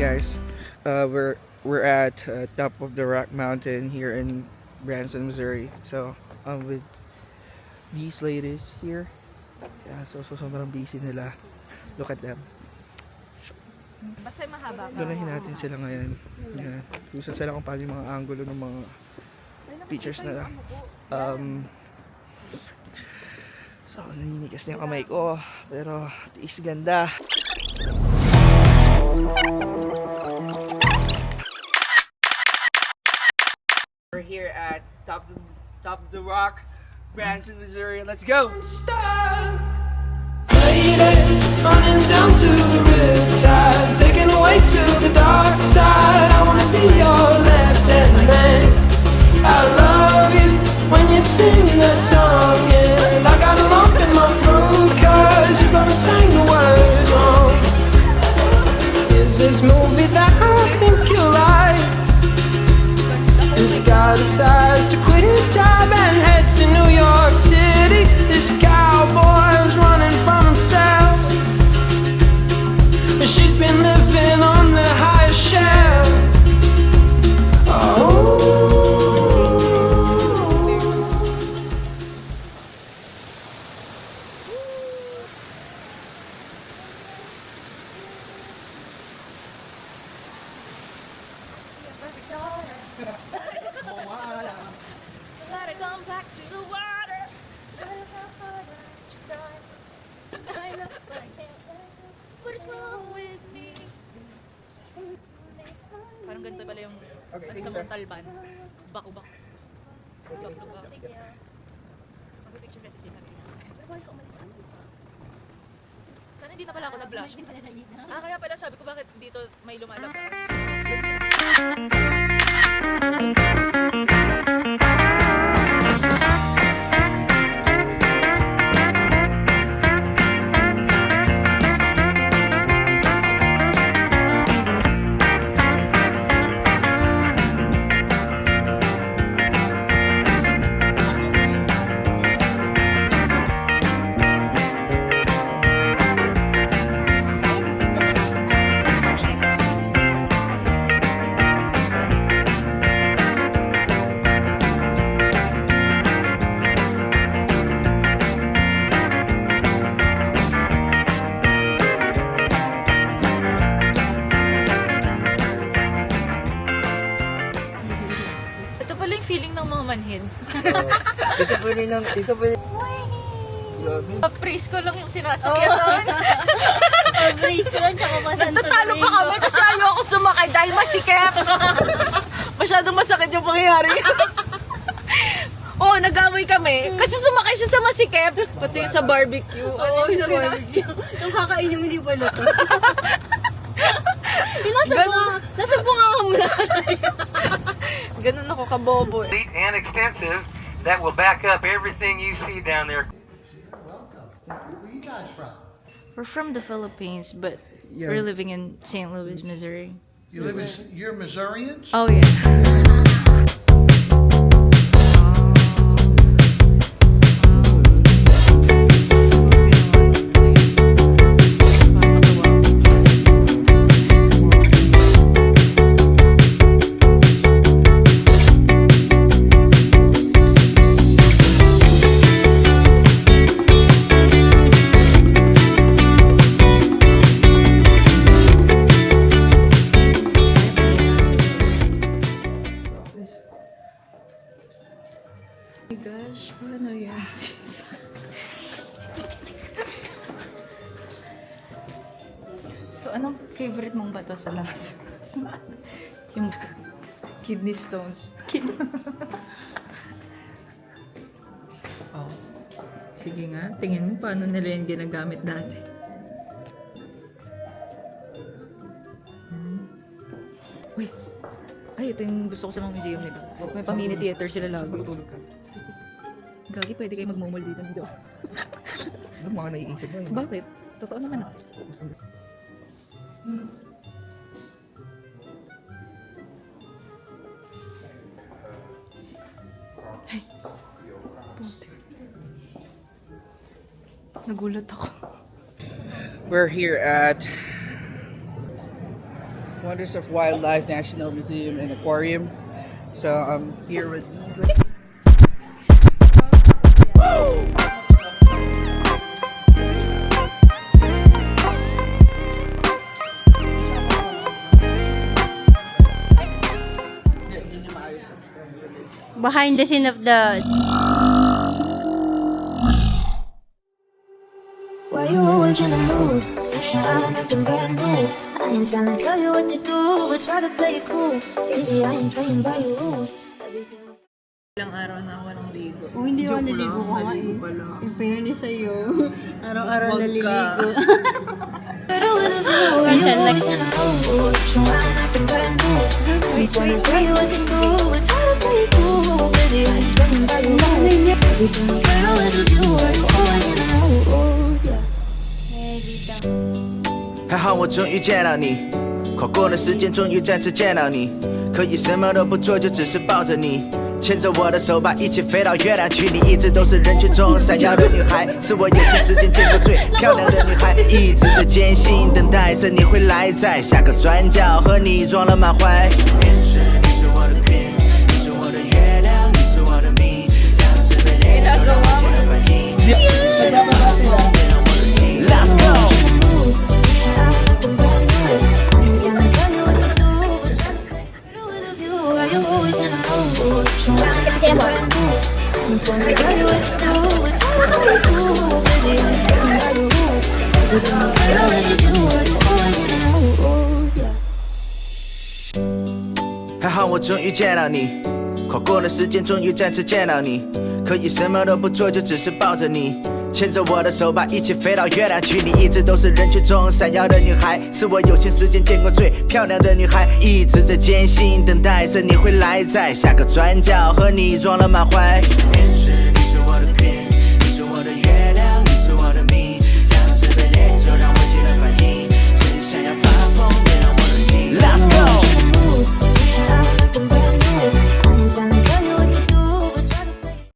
guys, we're at top of the Rock Mountain here in Branson, Missouri. So with these ladies here, yeah, so sobrang busy nila. Look at them. Basta mahaba pa. Donahin natin sila ngayon. Yan. Usap sila kung paano yung mga angulo ng mga pictures nila. So naninigas na yung kamay ko, pero tiis ganda. We're here at top of the rock, Branson, Missouri. Let's go! Running down to the riptide, taken away to the dark side. I wanna be your left-hand man. I love you when you're singing that song, and I got a lump in my throat 'cause you're gonna sing the words wrong. Is this movie that I think you like? This guy decides to quit his job and head to New York City. This cowboy's running from himself. She's been living on the highest shelf. Gotta come back to the water. I know, but I can't. What is wrong with me? Parang ganito pala yung sa Montalban. Bako-bako. Mag-picture kasi sila. Sana hindi na pala ako nag-blush. Kaya pala sabi ko bakit dito may lumalabas. Feeling ng mga manhin. Dito po rin. Praise ko lang yung sinasakyan doon. Praise ko lang, tsaka masanto. Nagtatalo pa kami kasi ayoko sumakay dahil masikip. Masyadong masakit yung pangyayari. Oo, nag-away kami. Kasi sumakay siya sa masikip. Pati yung sa barbecue. Oo, yung barbecue. Yung kakain yung hindi pala to. Nasa bunga ka mula. Ganun ako kabobo. And extensive that will back up everything you see down there. Welcome. Where are you guys from? We're from the Philippines, but Yeah. we're living in St. Louis, Missouri. You live in, you're Missourians? Oh, yeah. Gosh, ano yan? So, anong favorite mong bato sa lahat? Yung kidney stones. Oh. Sige nga, tingin mo paano nila yung ginagamit dati. Uy! Ay, ito yung gusto ko sa mga museum nila. May pa-mini theater sila lagi. Gagi, pwede kayo magmumul dito nito. Ano mga naiisip mo yun? Bakit? Totoo naman ah. Ay. Puti. Nagulat ako. We're here at Wonders of Wildlife National Museum and Aquarium. So I'm here with these. Behind the scene of the... Why you always in the mood? I'm acting brand new. I ain't tryna tell you what to do, but try to play it cool. Really, I ain't playing by your rules. Ilang araw na ako walang ligo. Oh, hindi ako Joke naligo lang, ka nga naligo eh. pala. In fairness sa'yo, araw-araw Wag ka. naliligo. Minsan like in the mood, so I'm acting brand new. I ain't tryna tell you what to do, but try to play it cool. Really, I ain't playing by your rules. Everything girl, what you do, I always wanna know. Yeah. 还好我终于见到你，跨过了时间，终于再次见到你。可以什么都不做，就只是抱着你，牵着我的手，把一起飞到月亮去。你一直都是人群中闪耀的女孩，是我有些时间见过最漂亮的女孩。一直在艰辛等待着你会来，在下个转角和你撞了满怀。天使，你是我的 queen， 你是我的月亮，你是我的谜，像是被雷手让我起了反应。Let's go。 还好我终于见到你，跨过了时间，终于再次见到你。可以什么都不做，就只是抱着你，牵着我的手，把一起飞到月亮去。你一直都是人群中闪耀的女孩，是我有些时间见过最漂亮的女孩。一直在艰辛等待着你会来，在下个转角和你撞了满怀。天使，你是我的 queen。